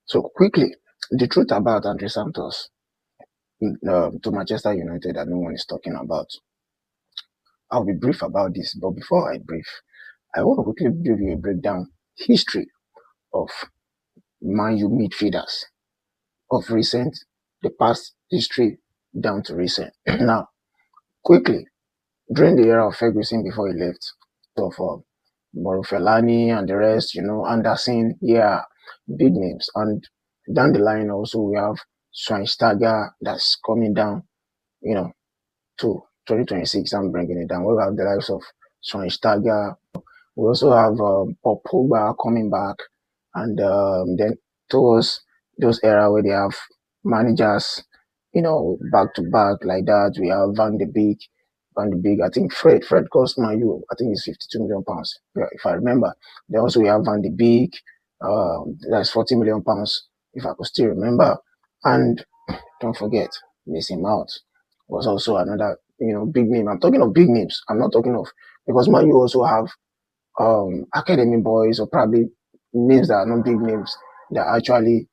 So quickly, the truth about Andrey Santos to Manchester United that no one is talking about. I'll be brief about this, but before I brief, I want to quickly give you a breakdown history of Man U midfielders of recent, the past history down to recent. Now, quickly, during the era of Ferguson before he left, of Morufellani and the rest, Anderson, yeah, big names. And down the line also we have Schweinsteiger that's coming down, you know, to 2026. I'm bringing it down. We have the likes of Schweinsteiger. We also have Paul Pogba coming back, and then towards those era where they have managers, back to back like that. We have Van de Beek. I think Fred cost Man U, I think it's 52 million pounds, yeah, if I remember. Then also we have Van de Beek, that's 40 million pounds, if I could still remember. And don't forget, Mason Mount was also another, big name. I'm talking of big names. I'm not talking of, because Man U also have academy boys or probably names that are not big names that actually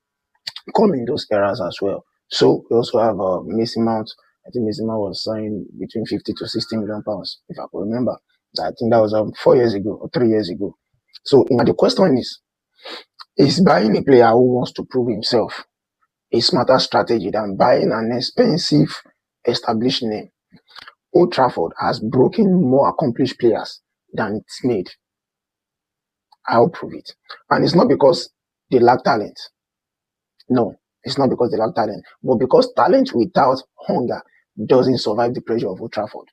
come in those eras as well. So we also have Mason Mount. I think Mason Mount was signed between 50 to 60 million pounds, if I could remember. I think that was 4 years ago or 3 years ago. So the question is buying a player who wants to prove himself a smarter strategy than buying an expensive established name? Old Trafford has broken more accomplished players than it's made. I'll prove it. And it's not because they lack talent. No, it's not because they lack talent, but because talent without hunger doesn't survive the pressure of Old Trafford.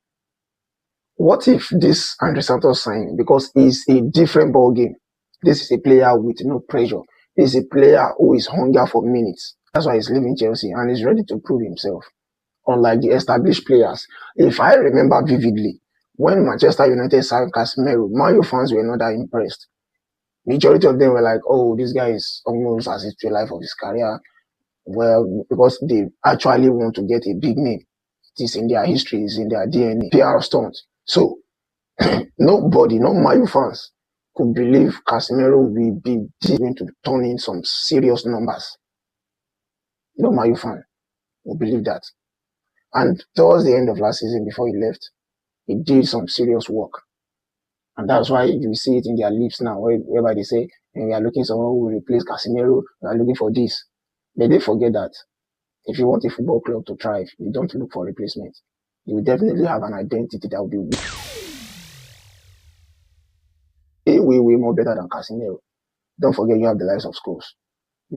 What if this Andrey Santos signing, because it's a different ball game? This is a player with no pressure. This is a player who is hunger for minutes. That's why he's leaving Chelsea and he's ready to prove himself. Unlike the established players, if I remember vividly, when Manchester United signed Casemiro, Man U fans were not that impressed. Majority of them were like, "Oh, this guy is almost as it's the life of his career." Well, because they actually want to get a big name. It is in their history, it's in their DNA. PR stunts. So nobody, no Man U fans, could believe Casemiro will be going to turn in some serious numbers. No Man U fan will believe that. And towards the end of last season, before he left, he did some serious work. And that's why you see it in their lips now, whereby they say, we are looking for someone who will replace Casemiro, we are looking for this. But they forget that if you want a football club to thrive, you don't look for replacement. You will definitely have an identity that will be way more better than Casemiro. Don't forget you have the likes of Scholes.